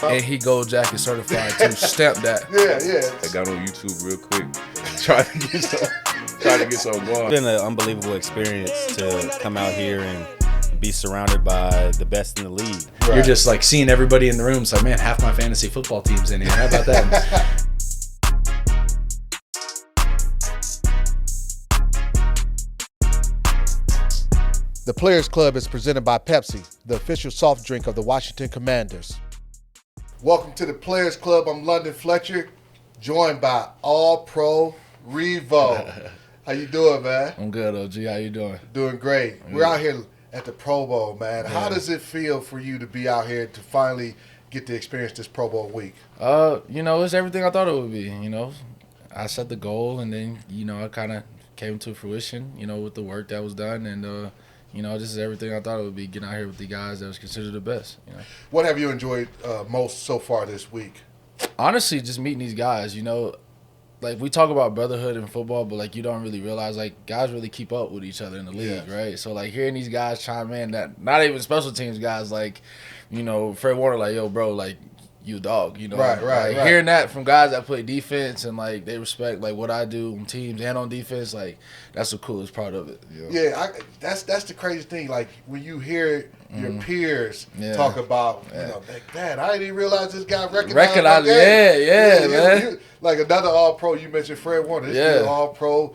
And he gold jacket certified too. Stamp that. Yeah. I got on YouTube real quick, trying to get some going. It's been an unbelievable experience to come out here and be surrounded by the best in the league. Right. You're just like seeing everybody in the room. It's like, man, half my fantasy football team's in here. How about that? The Players Club is presented by Pepsi, the official soft drink of the Washington Commanders. Welcome to the Players Club. I'm London Fletcher, joined by All-Pro Reaves. How you doing, man? I'm good, OG. How you doing? Doing great. We're out here at the Pro Bowl, man. Yeah. How does it feel for you to be out here to finally get to experience this Pro Bowl week? It's everything I thought it would be. I set the goal, and then I kind of came to fruition. With the work that was done, and this is everything I thought it would be. Getting out here with the guys that was considered the best. What have you enjoyed most so far this week? Honestly, just meeting these guys. Like we talk about brotherhood in football, but like you don't really realize like guys really keep up with each other in the league, right? So like hearing these guys chime in, that not even special teams guys, like Fred Warner, like yo, bro, like you a dog, right. Hearing that from guys that play defense and like they respect like what I do on teams and on defense, like that's the coolest part of it. Yeah, that's the crazy thing. Like when you hear your peers talk about, like, man, I didn't even realize this guy recognized my game. Man. Like another All-Pro, you mentioned Fred Warner. This dude All-Pro,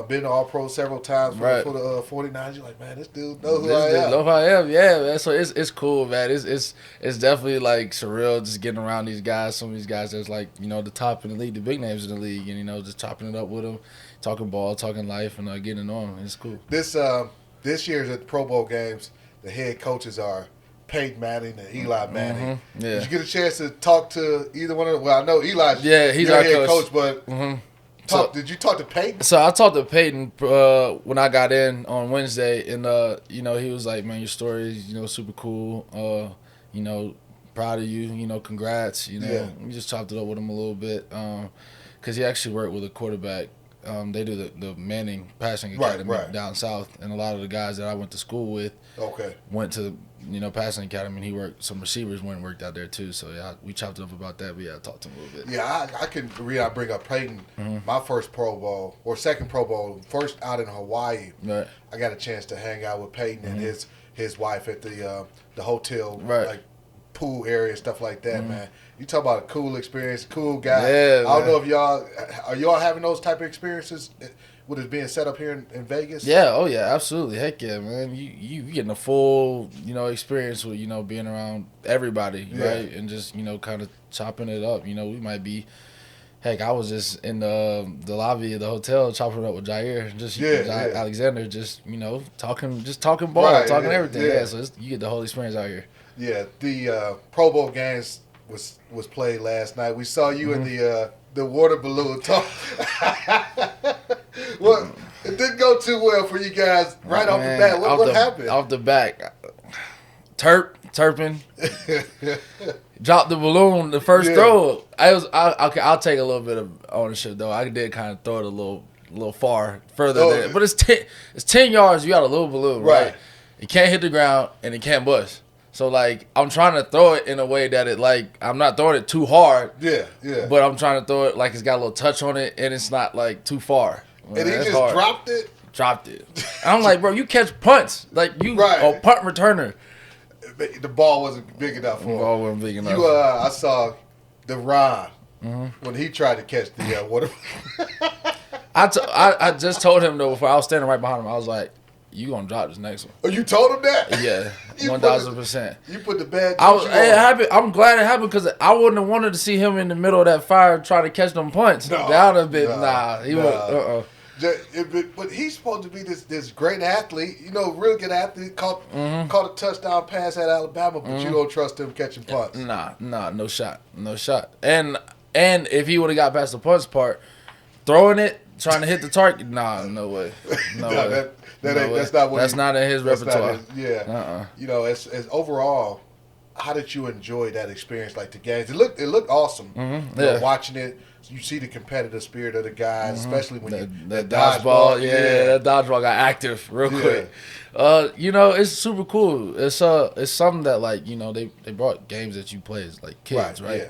been All-Pro several times for the 49ers. You're like, man, this dude knows who I am. Know who I am, yeah, man. So it's cool, man. It's definitely like surreal just getting around these guys. Some of these guys that's like the top in the league, the big names in the league, and just chopping it up with them, talking ball, talking life, and getting to know them. It's cool. This year's at the Pro Bowl games, the head coaches are Peyton Manning and Eli Manning. Yeah. Did you get a chance to talk to either one of them? Well, I know Eli's he's your our head coach, but did you talk to Peyton? So I talked to Peyton when I got in on Wednesday, and he was like, "Man, your story is super cool. Proud of you. Congrats. We just chopped it up with him a little bit because he actually worked with a quarterback. They do the Manning Passing Academy down south, and a lot of the guys that I went to school with went to Passing Academy, and he worked. Some receivers went and worked out there too. So we chopped it up about that. But I talked to him a little bit. Yeah, I bring up Peyton. My first Pro Bowl or second Pro Bowl, first out in Hawaii. Right. I got a chance to hang out with Peyton and his wife at the hotel, like pool area and stuff like that. Man, you talk about a cool experience, cool guy. Yeah, I don't know if are y'all having those type of experiences with it being set up here in Vegas? Yeah, oh yeah, absolutely. Heck yeah, man. You getting a full, experience with, being around everybody, right? And just, kind of chopping it up. We might be, heck, I was just in the lobby of the hotel chopping it up with Jair, Alexander, just, talking ball, talking everything. Yeah, so you get the whole experience out here. Yeah, the Pro Bowl games was played last night. We saw you in the water balloon talk. Well, it didn't go too well for you guys right off the bat. What happened? Off the back, Turpin dropped the balloon the first throw. I'll take a little bit of ownership though. I did kind of throw it a little further than, but it's 10 yards. You got a little balloon, right? It can't hit the ground and it can't bust. So, like, I'm trying to throw it in a way that I'm not throwing it too hard. Yeah. But I'm trying to throw it like it's got a little touch on it and it's not, like, too far. And he just dropped it? Dropped it. I'm like, bro, you catch punts. Like, you a punt returner. The ball wasn't big enough for him. The ball wasn't big enough. I saw Daron when he tried to catch the water. I just told him, though, before I was standing right behind him, I was like, you gonna drop this next one. Oh, you told him that? Yeah, 1,000%. You put the bad I'm glad it happened because I wouldn't have wanted to see him in the middle of that fire trying to catch them punts. No, that would have been, he would, But he's supposed to be this great athlete, real good athlete, caught a touchdown pass at Alabama, but you don't trust him catching punts. Nah, no shot. And if he would have got past the punts part, throwing it, trying to hit the target, no way. No way. That's not what That's not in his repertoire. As overall, how did you enjoy that experience? Like the games, it looked awesome. Mm-hmm. You know, watching it, you see the competitive spirit of the guys, especially when that dodgeball. That dodgeball got active real quick. You know, it's super cool. It's something that, like, you know, they brought games that you play as like kids, right?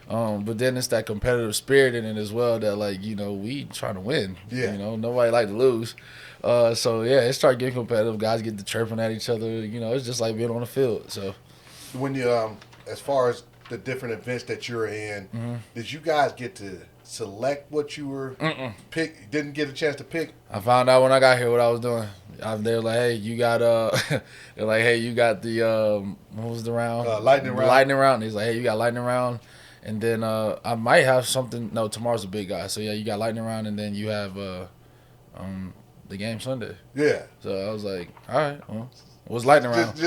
Yeah. But then it's that competitive spirit in it as well that, like, you know, we trying to win. Yeah. You know, nobody like to lose. So yeah, it started getting competitive. Guys get to chirping at each other. You know, it's just like being on the field. So when you as far as the different events that you're in, did you guys get to select what you were pick? Didn't get a chance to pick? I found out when I got here what I was doing. They were like, hey, you got they're like, hey, you got the what was the round? Lightning round. Lightning round. And he's like, hey, you got lightning round. And then I might have something. No, tomorrow's a big guy. So yeah, you got lightning round, and then you have the game Sunday. Yeah. So I was like, all right, well, what's lightning round?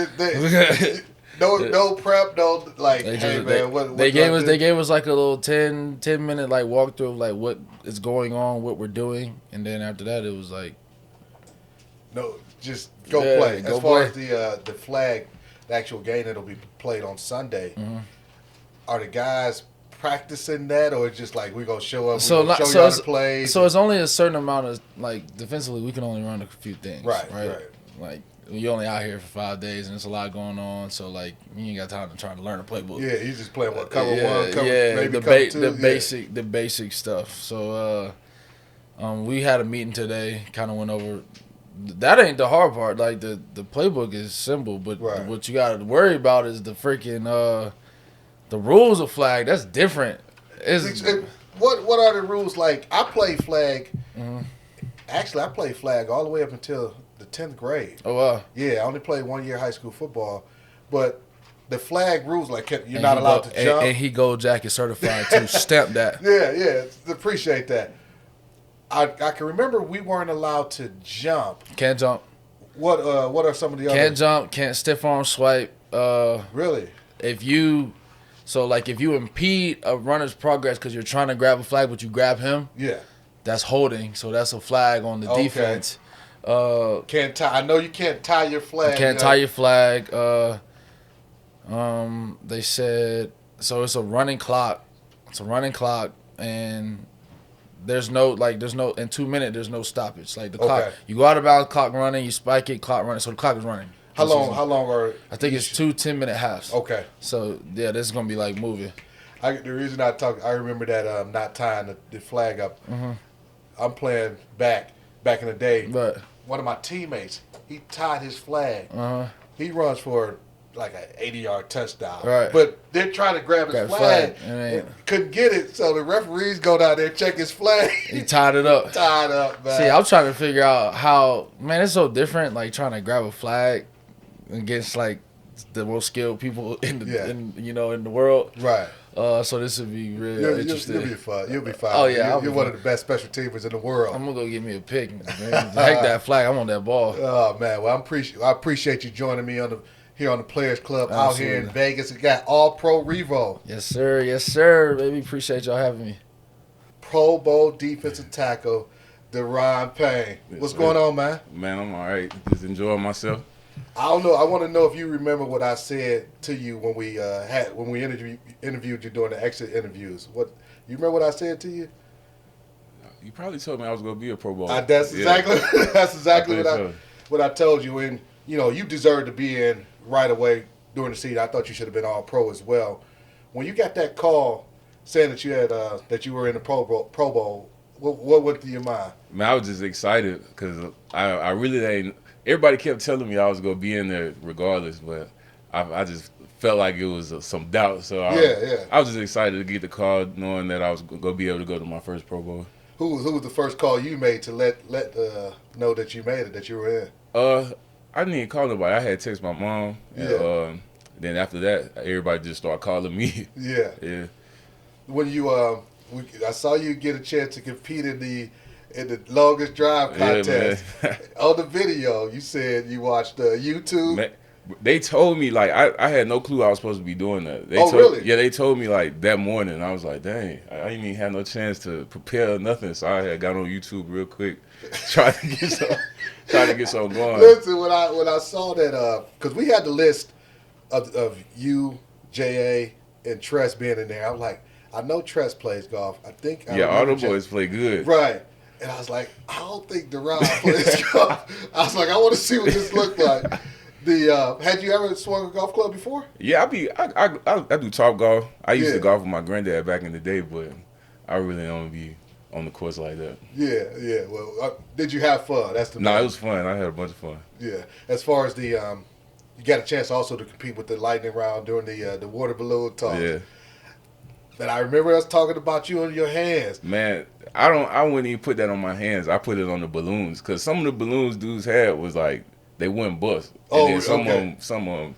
No prep, no like. Hey man, what they gave us like a little 10 minute like walkthrough of like what is going on, what we're doing, and then after that it was like, no, just go play. As far as the flag, the actual game that'll be played on Sunday, are the guys practicing that, or it's just like we're gonna show up, show you how to play? So it's only a certain amount of, like, defensively we can only run a few things, right? Like, you're only out here for 5 days and there's a lot going on, so like you ain't got time to try to learn a playbook. Yeah, you just playing cover one, maybe cover two. The basic stuff. So we had a meeting today, kind of went over. That ain't the hard part. Like the playbook is simple, but what you got to worry about is the freaking the rules of flag. That's different. What are the rules? Like, I play flag. Actually, I played flag all the way up until the 10th grade. Oh wow. Yeah, I only played 1 year high school football, but the flag rules, like, you're not allowed to jump. And he gold jacket certified too. Stamp that. Yeah, appreciate that. I can remember we weren't allowed to jump. Can't jump. What are some of the other? Can't jump. Can't stiff arm swipe. Really? If you impede a runner's progress because you're trying to grab a flag, but you grab him. Yeah. That's holding. So that's a flag on the defense. Can't tie. I know you can't tie your flag. You can't tie your flag. They said so. It's a running clock. And there's no in 2 minutes. There's no stoppage. Like the clock, you go out of bounds, clock running. You spike it, clock running. So the clock is running. How long are? I think it's 2 10-minute halves. Okay. So yeah, this is gonna be like moving. The reason I remember that not tying the flag up. I'm playing back in the day. But one of my teammates, he tied his flag. He runs for like an 80-yard touchdown. Right. But they're trying to grab his flag. Couldn't get it, so the referees go down there and check his flag. He tied it up. Man. See, I'm trying to figure out how, man, it's so different, like trying to grab a flag against like the most skilled people in the world. Right. So this would be really interesting. You'll be fun. You'll be fine. Oh yeah, you're one of the best special teamers in the world. I'm gonna go get me a pick. Man. Heck that flag. I want that ball. Oh man, well I appreciate you joining me here on the Players Club. Absolutely. Out here in Vegas. We got All Pro Revo. Yes sir, baby. Appreciate y'all having me. Pro Bowl defensive tackle, Daron Payne. What's going on, man? Man, I'm all right. Just enjoying myself. I don't know. I want to know if you remember what I said to you when we interviewed you during the exit interviews. You remember what I said to you? You probably told me I was going to be a Pro Bowl. That's exactly what I told you. And you deserve to be in right away during the season. I thought you should have been All Pro as well. When you got that call saying that you had that you were in the Pro Bowl, what went through your mind? Man, I was just excited because I really didn't. Everybody kept telling me I was going to be in there regardless, but I just felt like it was some doubt. So I was just excited to get the call, knowing that I was going to be able to go to my first Pro Bowl. Who was the first call you made to let know that you made it, that you were in? I didn't even call nobody. I had text my mom. And, then after that, everybody just started calling me. Yeah. When you I saw you get a chance to compete in the longest drive contest. On the video, you said you watched YouTube. Man, they told me, like, I had no clue I was supposed to be doing that. Really? Yeah, they told me, like, that morning. I was like, dang, I didn't even have no chance to prepare or nothing. So I had got on YouTube real quick, trying to get something going. Listen, when I saw that, because we had the list of you J.A. and Tress being in there. I'm like, I know Tress plays golf. All the boys play good. Right. And I was like, I don't think Daron plays golf. I was like, I want to see what this looked like. Had you ever swung a golf club before? Yeah, I do Top Golf. I used to golf with my granddad back in the day, but I really don't be on the course like that. Yeah. Well, did you have fun? That's the No, it was fun. I had a bunch of fun. Yeah. As far as you got a chance also to compete with the lightning round during the water balloon toss. Yeah. But I remember us talking about you on your hands. Man, I wouldn't even put that on my hands. I put it on the balloons because some of the balloons dudes had was like they wouldn't bust. And then some of them,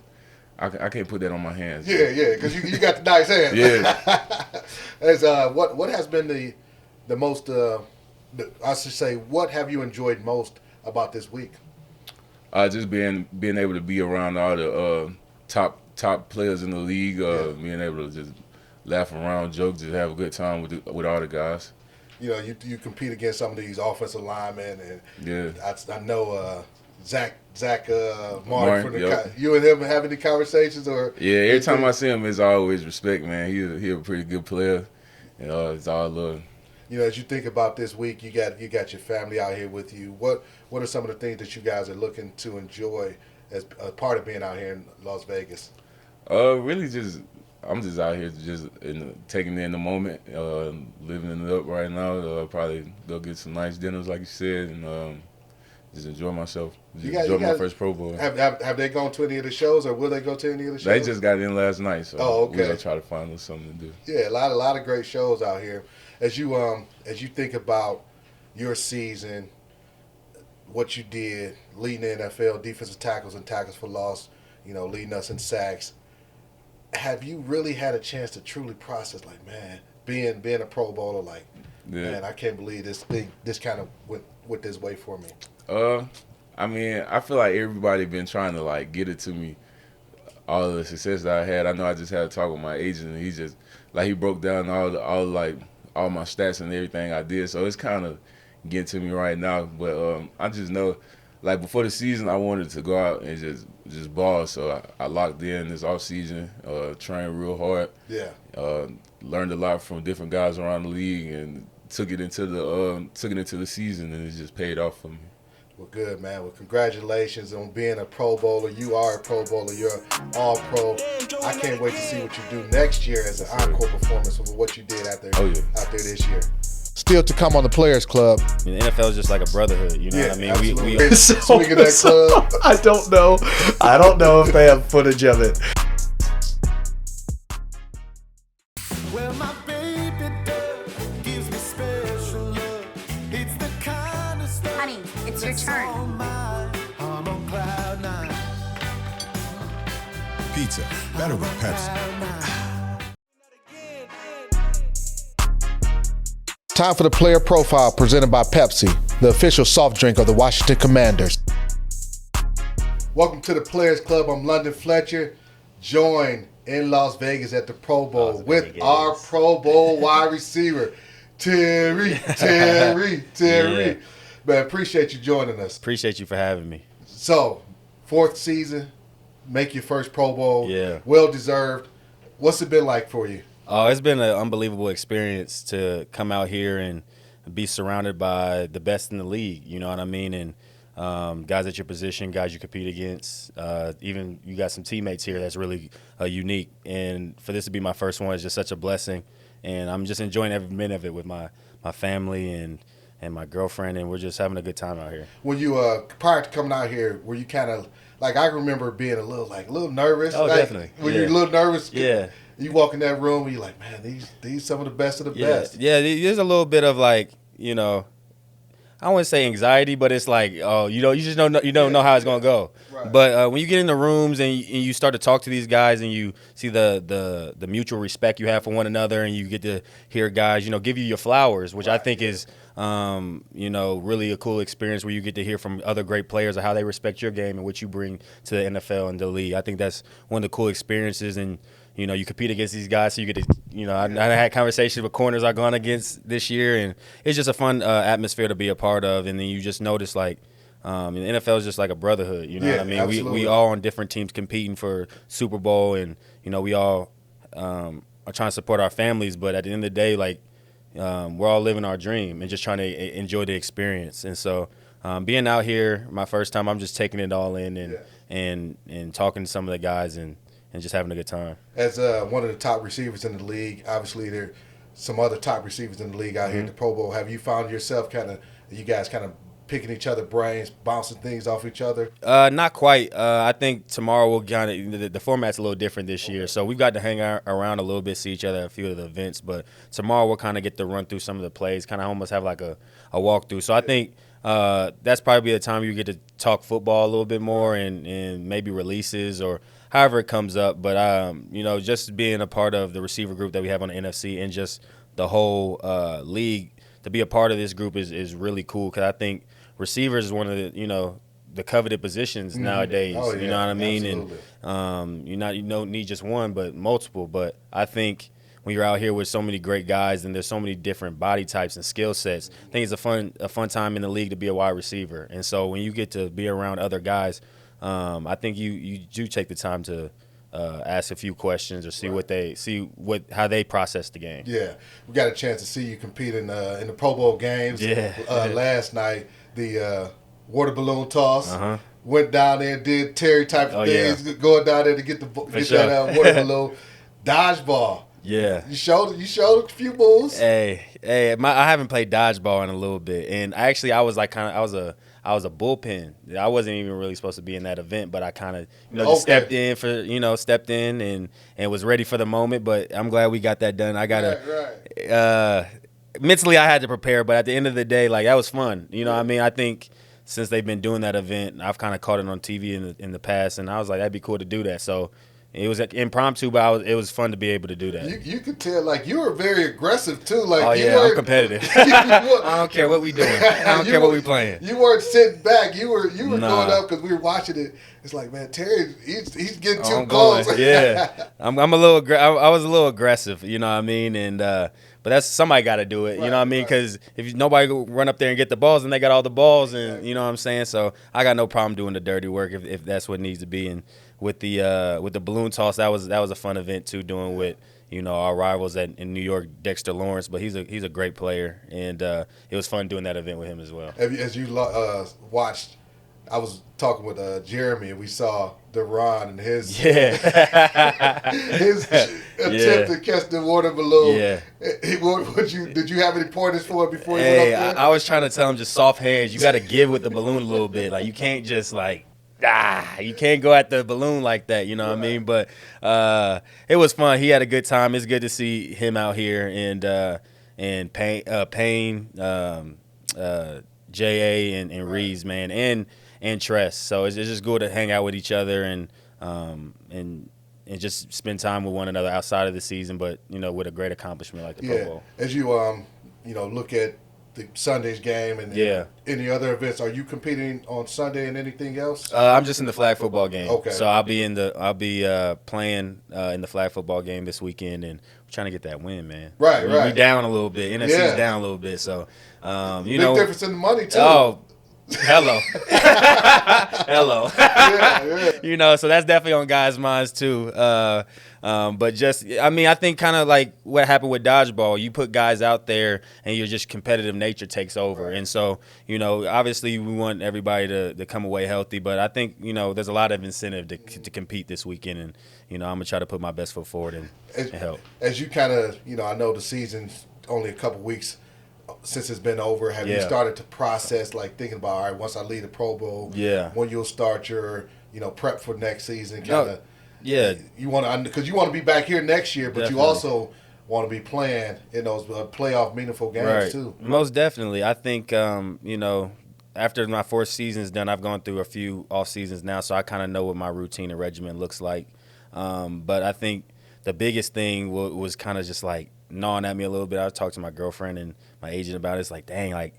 I can't put that on my hands. Yeah, because you got the nice hands. Yeah. As what has been the most? I should say, what have you enjoyed most about this week? Just being able to be around all the top players in the league. Being able to just laugh around, joke, just have a good time with all the guys. You know, you compete against some of these offensive linemen, and I know Zach Martin. You and him have any conversations or? Yeah, every time I see him, it's always respect, man. He's a pretty good player, and it's all love. You know, as you think about this week, you got your family out here with you. What are some of the things that you guys are looking to enjoy as a part of being out here in Las Vegas? Really I'm just out here taking in the moment, living it up right now. Probably go get some nice dinners, like you said, and just enjoy myself. Enjoy my first Pro Bowl. Have they gone to any of the shows, or will they go to any of the shows? They just got in last night, so okay. We're gonna try to find us something to do. Yeah, a lot of great shows out here. As you think about your season, what you did, leading the NFL, defensive tackles and tackles for loss, leading us in sacks. Have you really had a chance to truly process, like, man, being a Pro Bowler, like, man, I can't believe this kind of went this way for me? I mean, I feel like everybody been trying to like get it to me. All of the success that I had, I know I just had a talk with my agent, and he just he broke down all my stats and everything I did. So it's kind of getting to me right now. But I just know, like before the season, I wanted to go out and just ball. So I locked in this off season, trained real hard. Yeah. Learned a lot from different guys around the league and took it into the season, and it just paid off for me. Well, good, man. Well, congratulations on being a Pro Bowler. You are a Pro Bowler. You're an All-Pro. I can't wait to see what you do next year as an encore performance of what you did out there this year. Still to come on the Players Club. I mean, the NFL is just like a brotherhood, you know what I mean? Absolutely. Speaking of that club, I don't know if they have footage of it. Well, my baby does gives me special love. It's the kind of stuff. Honey, it's your turn. I'm on cloud nine. Pizza, better with Pepsi. Time for the Player Profile presented by Pepsi, the official soft drink of the Washington Commanders. Welcome to the Players Club. I'm London Fletcher, joined in Las Vegas at the Pro Bowl with our Pro Bowl wide receiver, Terry. Yeah. Man, appreciate you joining us. Appreciate you for having me. So, 4th season, make your first Pro Bowl. Yeah. Well deserved. What's it been like for you? Oh, it's been an unbelievable experience to come out here and be surrounded by the best in the league, you know what I mean? And guys at your position, guys you compete against, even you got some teammates here that's really unique. And for this to be my first one is just such a blessing. And I'm just enjoying every minute of it with my family and my girlfriend, and we're just having a good time out here. When you, prior to coming out here, were you kind of, like, I remember being a little nervous. Oh, definitely. When you're a little nervous. Yeah. You walk in that room and you're like, man, these some of the best of the best. Yeah, there's a little bit of like, I wouldn't say anxiety, but it's like, you just don't know how it's gonna go. Right. But when you get in the rooms and you start to talk to these guys and you see the mutual respect you have for one another, and you get to hear guys, give you your flowers, which I think is, really a cool experience where you get to hear from other great players of how they respect your game and what you bring to the NFL and the league. I think that's one of the cool experiences, and you compete against these guys, so you get to, I had conversations with corners I've gone against this year, and it's just a fun atmosphere to be a part of. And then you just notice, like, And the NFL is just like a brotherhood, you know what I mean? Absolutely. We all on different teams competing for Super Bowl, and you know we all are trying to support our families. But at the end of the day, like we're all living our dream and just trying to enjoy the experience. And so being out here, my first time, I'm just taking it all in and talking to some of the guys and just having a good time. As one of the top receivers in the league, obviously there are some other top receivers in the league out here at the Pro Bowl. Have you found yourself you guys kind of picking each other's brains, bouncing things off each other? Not quite. I think tomorrow we'll kind of the format's a little different this year, so we've got to hang around a little bit, see each other at a few of the events. But tomorrow we'll kind of get to run through some of the plays, kind of almost have like a walkthrough. So I think that's probably the time you get to talk football a little bit more and maybe releases or however it comes up. But you know, just being a part of the receiver group that we have on the NFC and just the whole league, to be a part of this group is really cool, because I think receivers is one of the, you know, the coveted positions nowadays. Oh, yeah, you know what I mean? absolutely. And you don't need just one, but multiple. But I think when you're out here with so many great guys and there's so many different body types and skill sets, I think it's a fun time in the league to be a wide receiver. And so when you get to be around other guys, I think you do take the time to ask a few questions or see how they process the game. Yeah, we got a chance to see you compete in the Pro Bowl games. Last night, the water balloon toss. Went down there and did Terry type of things, going down there to get that water balloon. Dodgeball. Yeah. You showed a few moves. Hey, I haven't played dodgeball in a little bit, and I was a bullpen. I wasn't even really supposed to be in that event, but I kind of just stepped in and was ready for the moment. But I'm glad we got that done. I gotta mentally I had to prepare, but at the end of the day, like, that was fun. You know what I mean? I think since they've been doing that event, I've kind of caught it on TV in the past, and I was like, that'd be cool to do that. So it was impromptu, but it was fun to be able to do that. You could tell, like, you were very aggressive too. Like, I'm competitive. I don't care what we doing. I don't care what we playing. You weren't sitting back. You were going up because we were watching it. It's like, man, Terry, he's getting too close. Yeah, I'm a little. I was a little aggressive. You know what I mean? And but that's somebody got to do it. You know what I mean? Because if nobody go run up there and get the balls, and they got all the balls, and you know what I'm saying. So I got no problem doing the dirty work if that's what needs to be. And with the balloon toss, that was a fun event too, doing with our rivals in New York, Dexter Lawrence. But he's a great player, and it was fun doing that event with him as well. As you watched, I was talking with Jeremy, and we saw Daron and his his attempt to catch the water balloon. Yeah. Did you have any pointers for it before you went up there? I was trying to tell him, just soft hands. You got to give with the balloon a little bit. Like, you can't just you can't go at the balloon like that. You know what I mean? But it was fun. He had a good time. It's good to see him out here, and Payne, J.A. and Reaves, man, and Tress. So it's just good to hang out with each other and just spend time with one another outside of the season, but with a great accomplishment like the Pro Bowl. As you look at the Sunday's game and any other events, are you competing on Sunday and anything else? I'm just in the flag football game. Okay. So I'll be playing in the flag football game this weekend, and we're trying to get that win, man. Right. We down a little bit. NFC's down a little bit, so big difference in the money too. Oh. Hello. Yeah. So that's definitely on guys' minds too. But I think kind of like what happened with dodgeball. You put guys out there, and your just competitive nature takes over. Right. And so, obviously we want everybody to come away healthy. But I think, there's a lot of incentive to compete this weekend, and I'm gonna try to put my best foot forward and help. As you kind of, I know the season's only a couple weeks since it's been over. Have you started to process, like, thinking about, all right, once I leave the Pro Bowl, when you'll start your, prep for next season? You want to, because you want to be back here next year, but you also want to be playing in those playoff meaningful games too. Most definitely. I think, after my fourth season is done, I've gone through a few off seasons now, so I kind of know what my routine and regimen looks like. But I think the biggest thing was kind of just like gnawing at me a little bit. I talked to my girlfriend and my agent about it. It's like, dang, like,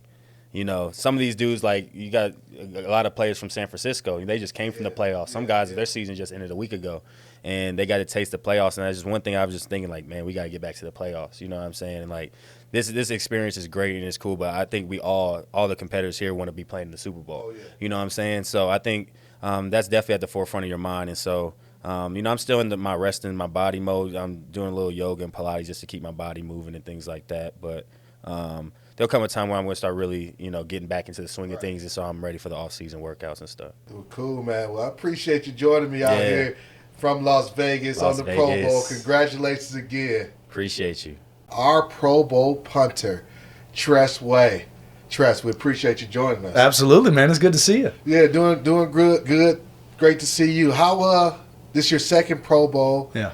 you know, some of these dudes, like, you got a lot of players from San Francisco. They just came from the playoffs. Some guys, their season just ended a week ago, and they got to taste the playoffs. And that's just one thing I was just thinking, like, man, we got to get back to the playoffs. You know what I'm saying? And, like, this experience is great and it's cool, but I think we all the competitors here want to be playing in the Super Bowl. Oh, yeah. You know what I'm saying? So I think that's definitely at the forefront of your mind. And so, you know, I'm still in my resting, my body mode. I'm doing a little yoga and Pilates just to keep my body moving and things like that. But there'll come a time where I'm going to start really, you know, getting back into the swing of things, and so I'm ready for the off-season workouts and stuff. Well, cool, man. Well, I appreciate you joining me out here from Las Vegas on the Pro Bowl. Congratulations again. Appreciate you. Our Pro Bowl punter, Tress Way. Tress, we appreciate you joining us. Absolutely, man. It's good to see you. Yeah, doing good. Great to see you. How this is your second Pro Bowl? Yeah.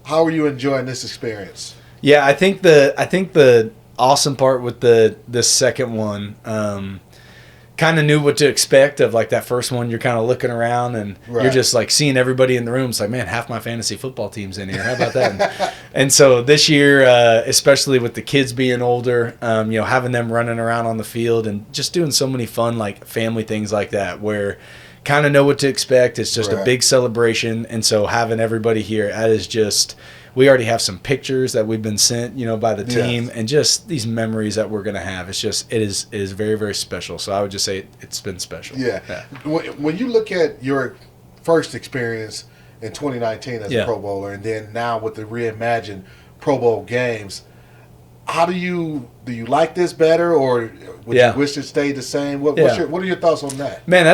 How are you enjoying this experience? Yeah, I think the awesome part with this second one, kind of knew what to expect of, like, that first one. You're kind of looking around and you're just like seeing everybody in the room. It's like, man, half my fantasy football team's in here. How about that? And so this year, especially with the kids being older, you know, having them running around on the field and just doing so many fun, like, family things like that, where kind of know what to expect. It's just a big celebration. And so having everybody here, that is just, we already have some pictures that we've been sent, you know, by the team, and just these memories that we're going to have. It's just, it is very, very special. So I would just say it's been special. Yeah. When you look at your first experience in 2019 as a Pro Bowler, and then now with the reimagined Pro Bowl games, how do you like this better, or would you wish it stayed the same? What are your thoughts on that? Man,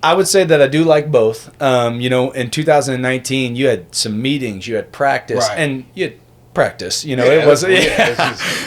I would say that I do like both. You know, in 2019, you had some meetings, you had practice, and you had practice. You know, it wasn't.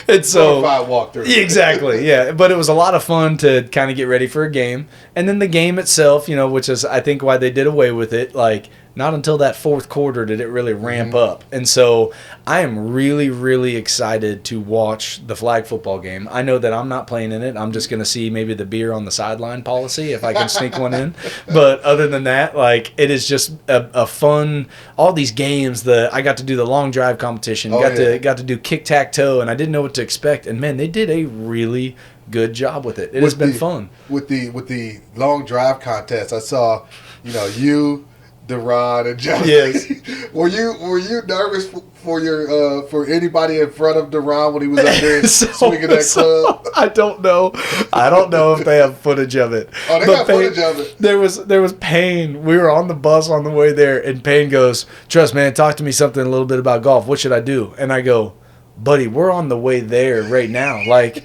It's so walkthrough. Exactly. Yeah, but it was a lot of fun to kind of get ready for a game, and then the game itself, you know, which is I think why they did away with it. Like, not until that fourth quarter did it really ramp up. And so I am really, really excited to watch the flag football game. I know that I'm not playing in it. I'm just going to see maybe the beer on the sideline policy if I can sneak one in. But other than that, like, it is just a fun, all these games. I got to do the long drive competition, got to do kick-tack-toe, and I didn't know what to expect. And, man, they did a really good job with it. It has been fun. With the long drive contest, I saw, you know, you, Daron, and John. Yes. Were you nervous for anybody in front of Daron when he was up there swinging that club? I don't know if they have footage of it. Oh, they got footage of it. There was Payne. We were on the bus on the way there, and Payne goes, "Trust, man, talk to me something a little bit about golf. What should I do?" And I go, "Buddy, we're on the way there right now. Like,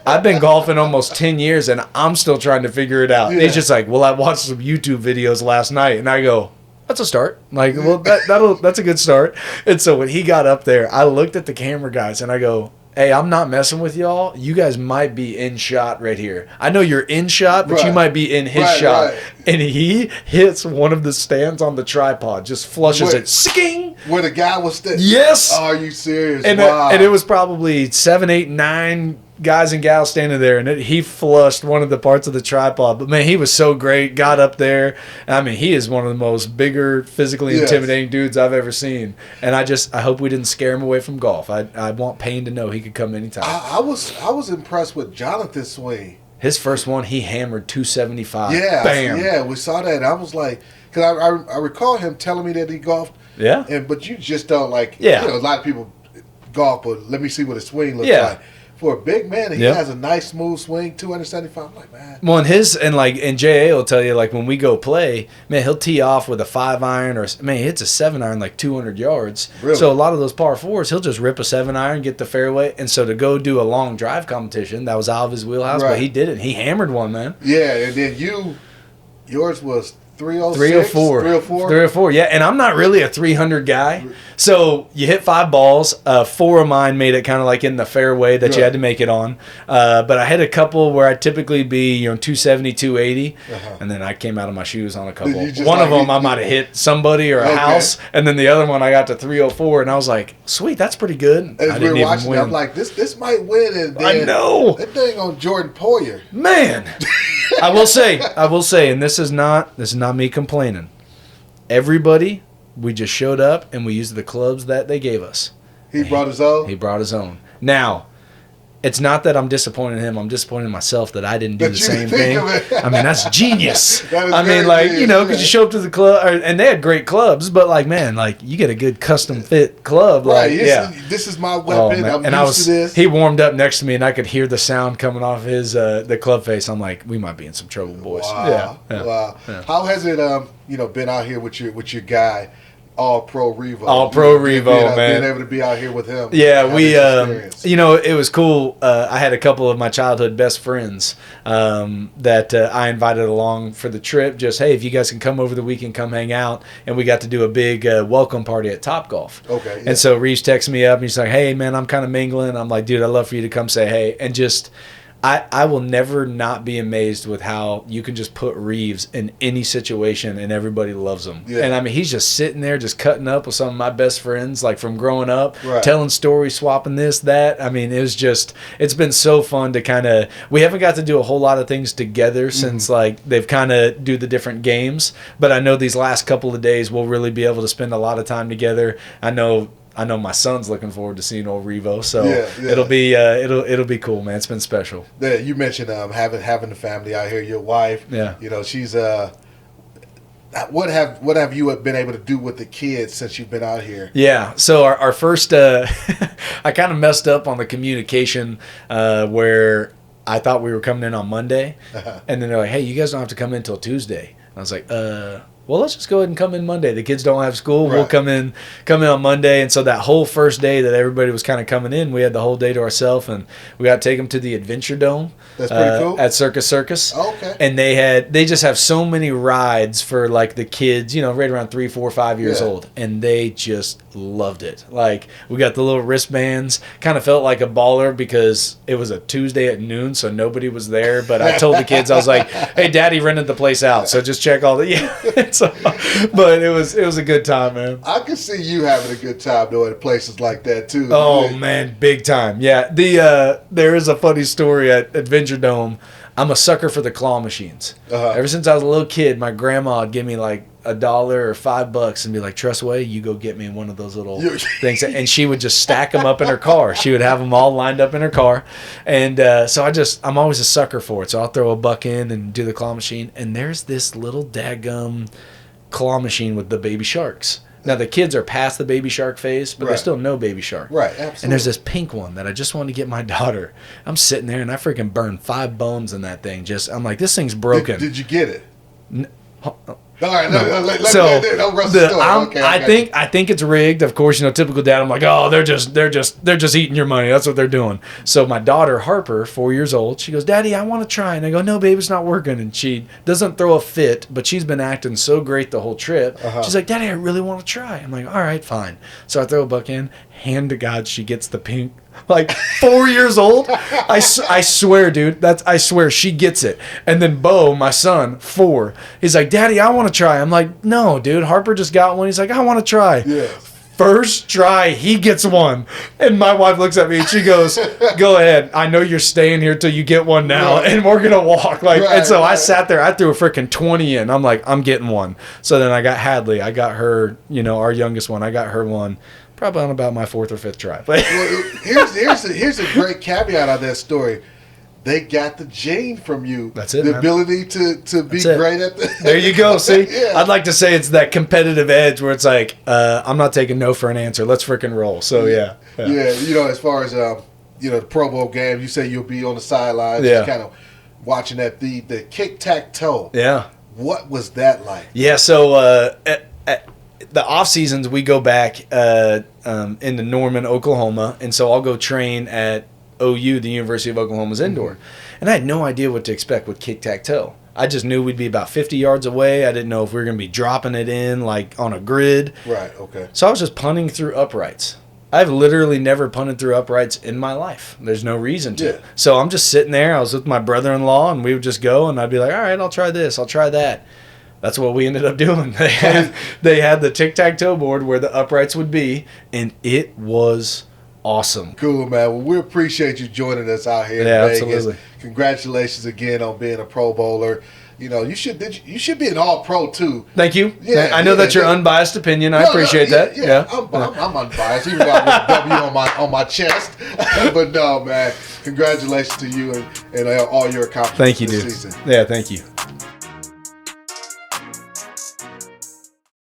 I've been golfing almost 10 years, and I'm still trying to figure it out." Yeah. He's just like, "Well, I watched some YouTube videos last night," and I go, "That's a start." Like, well, that's a good start. And so when he got up there, I looked at the camera guys and I go, "Hey, I'm not messing with y'all. You guys might be in shot right here. I know you're in shot, but you might be in his shot." Right. And he hits one of the stands on the tripod, just flushes it. Sicking! Where the guy was standing? Yes. Oh, are you serious? And, wow. And it was probably 7, 8, 9 guys and gals standing there, and he flushed one of the parts of the tripod. But, man, he was so great. Got up there. I mean, he is one of the most bigger, physically intimidating dudes I've ever seen. And I hope we didn't scare him away from golf. I want Payne to know he could come anytime. I was impressed with Jonathan's swing. His first one, he hammered 275. Yeah, bam. Yeah, we saw that. I was like, because I recall him telling me that he golfed. Yeah. But you just don't like. Yeah. You know, a lot of people golf, but let me see what his swing looks like. For a big man, he has a nice smooth swing, 275. I'm like, man. Well, and JA will tell you, like, when we go play, man, he'll tee off with a 5-iron, or man, he hits a 7-iron like 200 yards. Really? So a lot of those par fours, he'll just rip a 7-iron, get the fairway, and so to go do a long drive competition, that was out of his wheelhouse, but he did it. He hammered one, man. Yeah, and then yours was 306? 304. 304, yeah. And I'm not really a 300 guy. So you hit 5 balls. 4 of mine made it kind of like in the fairway that you had to make it on. But I had a couple where I'd typically be, 270, 280. And then I came out of my shoes on a couple. One of them I might have hit somebody or a house. And then the other one I got to 304. And I was like, sweet, that's pretty good. As we were watching it, I'm like, this might win. And then I know. That thing on Jordan Poyer. Man. I will say, and this is not me complaining. Everybody, we just showed up and we used the clubs that they gave us. He brought his own? He brought his own. Now, it's not that I'm disappointed in him. I'm disappointed in myself that I didn't do the same thing. I mean, that's genius. I mean, like, you know, because you show up to the club, and they had great clubs, but like, man, like you get a good custom fit club. Like, this is my weapon. I'm used to this. He warmed up next to me, and I could hear the sound coming off his the club face. I'm like, we might be in some trouble, boys. Wow. Wow. Yeah. How has it been out here with your guy? All Pro Revo. Man. Being able to be out here with him. Yeah, we, it was cool. I had a couple of my childhood best friends that I invited along for the trip. Just, hey, if you guys can come over the weekend, come hang out. And we got to do a big welcome party at Topgolf. Okay. Yeah. And so Reaves texts me up and he's like, hey, man, I'm kind of mingling. I'm like, dude, I'd love for you to come say hey. And just... I will never not be amazed with how you can just put Reaves in any situation and everybody loves him. Yeah. And I mean, he's just sitting there just cutting up with some of my best friends, like from growing up, telling stories, swapping this, that. I mean, it's been so fun to kind of, we haven't got to do a whole lot of things together since like they've kind of do the different games. But I know these last couple of days we'll really be able to spend a lot of time together. I know my son's looking forward to seeing old Revo, so it'll be cool, man. It's been special. Yeah, you mentioned having the family out here. Your wife, she's what have you been able to do with the kids since you've been out here? Yeah, so our first, I kind of messed up on the communication where I thought we were coming in on Monday, and then they're like, "Hey, you guys don't have to come in until Tuesday." And I was like, well, let's just go ahead and come in Monday. The kids don't have school. We'll come in on Monday. And so that whole first day that everybody was kind of coming in, we had the whole day to ourselves, and we got to take them to the Adventure Dome. That's pretty cool. At Circus. Oh, okay. And they just have so many rides for like the kids, right around 3, 4, 5 years old, and they just loved it. Like we got the little wristbands. Kind of felt like a baller because it was a Tuesday at noon, so nobody was there. But I told the kids, I was like, "Hey, Daddy rented the place out, so just check all the So, but it was a good time, man. I can see you having a good time though at places like that too. Oh man, big time. Yeah, there is a funny story at Adventure Dome. I'm a sucker for the claw machines. Ever since I was a little kid, my grandma would give me like $1 or $5 and be like, Tress Way, you go get me one of those little things. And she would just stack them up in her car. She would have them all lined up in her car. And so I'm always a sucker for it. So I'll throw $1 in and do the claw machine. And there's this little daggum claw machine with the baby sharks. Now the kids are past the baby shark phase, but they still know baby shark. Right, absolutely. And there's this pink one that I just wanted to get my daughter. I'm sitting there and I freaking burned 5 bones in that thing. I'm like, this thing's broken. Did you get it? All right, I think it's rigged. Of course, typical dad. I'm like, oh, they're just eating your money. That's what they're doing. So my daughter Harper, 4 years old, she goes, Daddy, I want to try. And I go, no, babe, it's not working. And she doesn't throw a fit, but she's been acting so great the whole trip. She's like, Daddy, I really want to try. I'm like, all right, fine. So I throw $1 in. Hand to God, she gets the pink. Like 4 years old, I swear, dude. I swear she gets it. And then Bo, my son, 4, he's like, Daddy, I want to try. I'm like, no, dude. Harper just got one. He's like, I want to try. Yeah. First try, he gets one, and my wife looks at me and she goes, "Go ahead. I know you're staying here till you get one now, and we're gonna walk." And so I sat there. I threw a freaking 20 in. I'm like, I'm getting one. So then I got Hadley. I got her. Our youngest one. I got her one. Probably on about my 4th or 5th try. Well, here's a great caveat on that story. They got the gene from you. That's it. The ability to be great at the. There you go. See, I'd like to say it's that competitive edge where it's like, I'm not taking no for an answer. Let's freaking roll. So yeah. As far as the Pro Bowl game, you say you'll be on the sidelines, just kind of watching that the kick tack toe. Yeah. What was that like? Yeah. So at the off seasons we go back into Norman, Oklahoma, and so I'll go train at OU, the University of Oklahoma's indoor. And I had no idea what to expect with kick-tack-toe. I just knew we'd be about 50 yards away. I didn't know if we were going to be dropping it in like on a grid. Right, okay. So I was just punting through uprights. I've literally never punted through uprights in my life. There's no reason to. Yeah. So I'm just sitting there. I was with my brother-in-law, and we would just go, and I'd be like, all right, I'll try this. I'll try that. That's what we ended up doing. They had the tic-tac-toe board where the uprights would be, and it was awesome. Cool, man. Well, we appreciate you joining us out here in Vegas. Absolutely. Congratulations again on being a Pro Bowler. You know, you should be an All-Pro too. Thank you. Yeah, I know that's your unbiased opinion. I appreciate that. Yeah. I'm unbiased, even though I have W on my chest. But no, man. Congratulations to you and all your accomplishments thank you, this dude. season. Yeah, thank you.